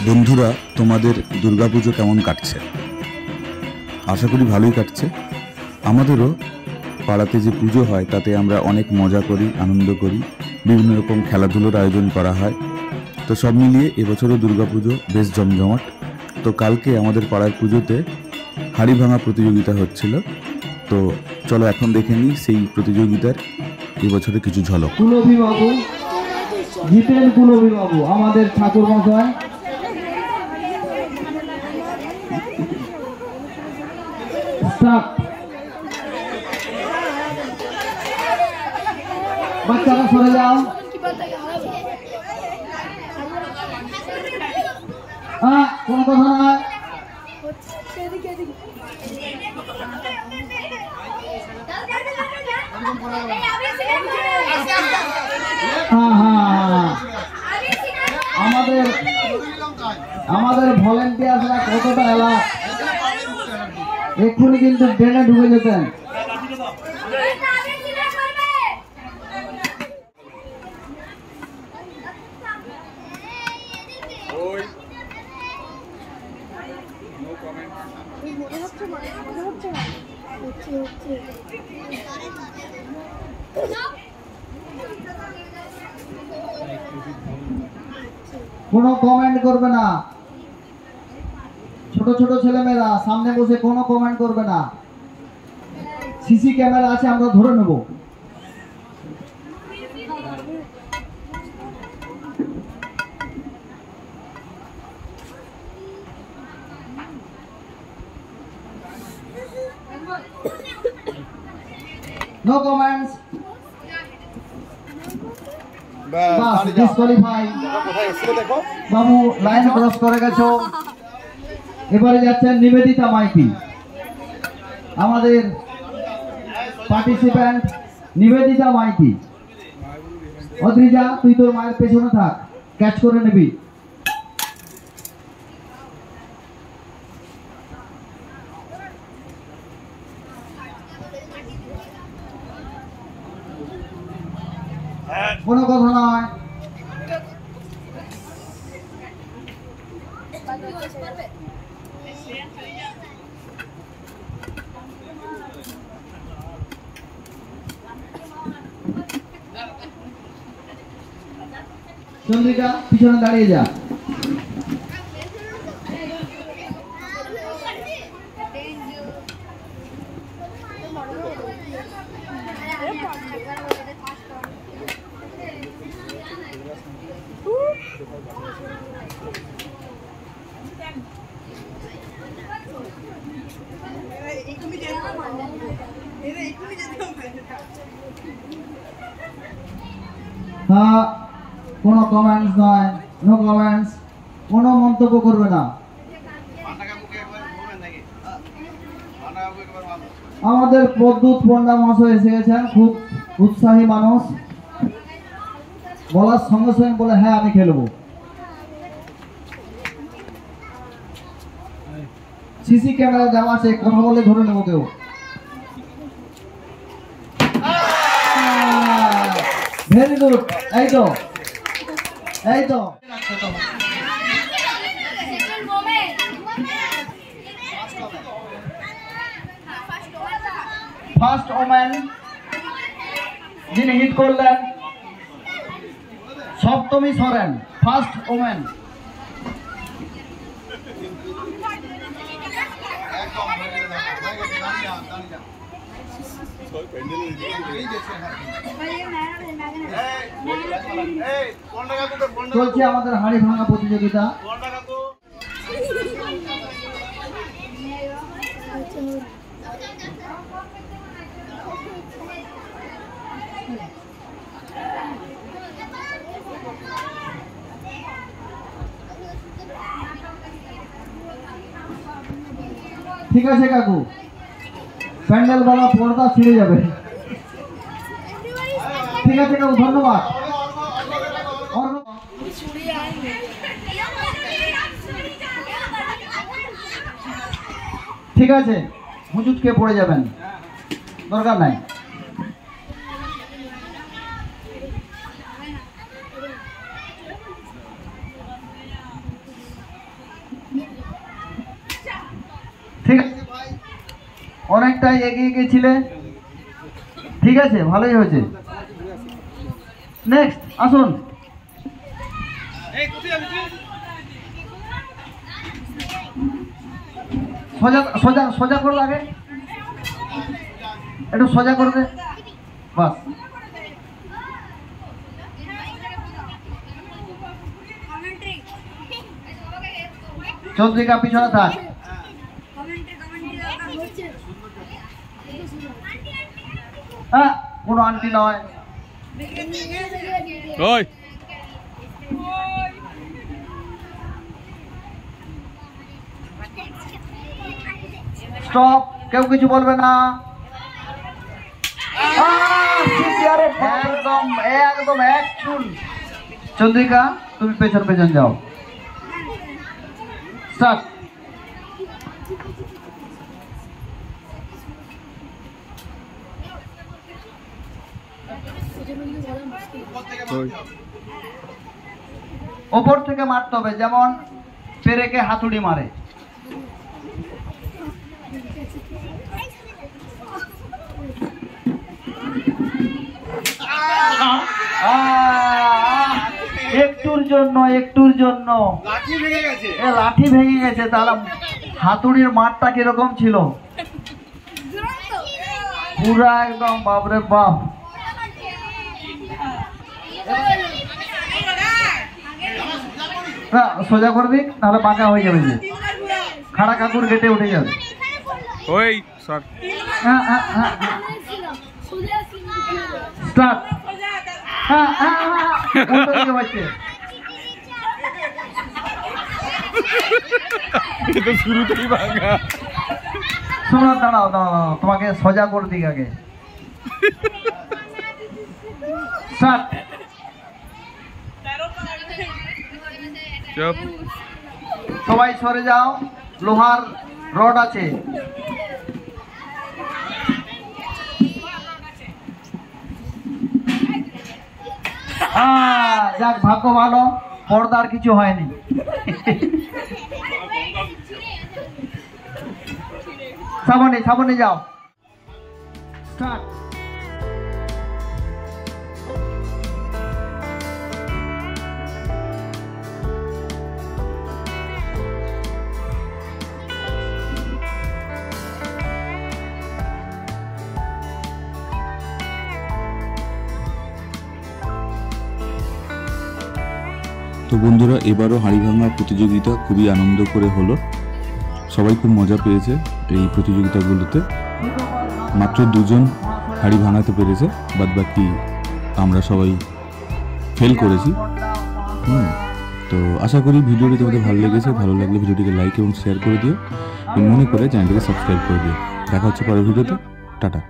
বন্ধুরা, তোমাদের দুর্গাপুজো কেমন কাটছে? আশা করি ভালোই কাটছে। আমাদেরও পাড়াতে যে পুজো হয় তাতে আমরা অনেক মজা করি, আনন্দ করি, বিভিন্ন রকম খেলাধুলোর আয়োজন করা হয়। তো সব মিলিয়ে এবছরও দুর্গাপুজো বেশ জমজমাট। তো কালকে আমাদের পাড়ার পুজোতে হাড়ি ভাঙা প্রতিযোগিতা হচ্ছিল। তো চলো এখন দেখে নিই সেই প্রতিযোগিতার এবছরে কিছু ঝলক। কুলবী বাবু জিতেন, কুলবী বাবু আমাদের ঠাকুর মশাই। বাচ্চারা সরে যাও। কোনো কথা নয়। আমাদের ভলেন্টিয়াররা কতটা এলাক, এক্ষুনি কিন্তু ট্রেনে ঢুকে যেতেন। কোনো কমেন্ট করবে না, ছোট ছোট ছেলেমেয়েরা সামনে বসে কোনো কমেন্ট করবে না। সিসি ক্যামেরা আছে, আমরা ধরে নেব। No comments. বাবু লাইন ক্রস করে গেছো। এবারে যাচ্ছেন নিবেদিতা মাইতি, আমাদের পার্টিসিপ্যান্ট নিবেদিতা মাইতি। অদ্রিজা, তুই তোর মায়ের পেছনে থাক, ক্যাচ করে নিবি। কোনো কথা নয়। চন্দ্রিকা, পিছনে দাঁড়িয়ে যা। কোনো কমেন্টস নয়, নো কমেন্টস। কোনো মন্তব্য করবে না। আমাদের প্রদ্যুৎ পণ্ডা মহাশয় এসে গেছেন, খুব উৎসাহী মানুষ। বলার সঙ্গে সঙ্গে বলে হ্যাঁ আমি খেলবো। সিসি ক্যামেরা দেওয়া আছে, কথা বলে ধরে নেবো কেউ। ভেরি গুড, এই তো এই তো। ফার্স্ট ওম্যান যিনি হিট করলেন সপ্তমী সরেন, ফার্স্ট ওম্যান। চলছে আমাদের হাড়ি ভাঙা প্রতিযোগিতা। ঠিক আছে কাকু, প্যান্ডেল বালা পর্দা ছিঁড়ে যাবে। ঠিক আছে কাকু, ধন্যবাদ। ঠিক আছে, হুজুতকে পড়ে যাবেন, দরকার নাই। অনেকটাই এগিয়ে গেছিলে, ঠিক আছে, ভালোই হয়েছে। নেক্সট আসুন। সোজা সোজা সোজা করো, আগে একটু সোজা করবে, বাস। চন্দ্রিকা পিছনে থাক। হ্যাঁ, কোনো আন্টি নয়। স্টপ, কেউ কিছু বলবে না। একদম একদম এক চুল। চন্দ্রিকা তুমি পেছন পেছন যাও। স্টার্ট। ওপর থেকে মারতে হবে, যেমন পেরেকে হাতুড়ি মারে। একটুর জন্য লাঠি ভেঙে গেছে। তাহলে হাতুড়ির মারটা কিরকম ছিল? পুরা একদম বাপরে বাপ। সোজা করবি, নাহলে বাঁকা হয়ে যাবে, যে খাড়া কাকুর গেটে উঠে যাবে। স্টার্ট। শোনো, দাঁড়াও দাঁড়াও, তোমাকে সোজা করে দিক আগে। স্টার্ট। সবাই সরে যাও, লোহার রড আছে। যাক, ভাগ্য ভালো, পর্দার কিছু হয়নি। সামনে সামনে যাও। স্টার্ট। তো বন্ধুরা, এবারও হাঁড়ি ভাঙা প্রতিযোগিতা খুবই আনন্দ করে হলো। সবাই খুব মজা পেয়েছে এই প্রতিযোগিতাগুলোতে। মাত্র 2 জন হাঁড়ি ভাঙাতে পেরেছে, বাদ বাকি আমরা সবাই ফেল করেছি। তো আশা করি ভিডিওটি তোমাদের ভালো লেগেছে। ভালো লাগলে ভিডিওটিকে লাইক এবং শেয়ার করে দিও, এবং মনে করে চ্যানেলটিকে সাবস্ক্রাইব করে দিও। দেখা হচ্ছে পরের ভিডিওতে। টাটা।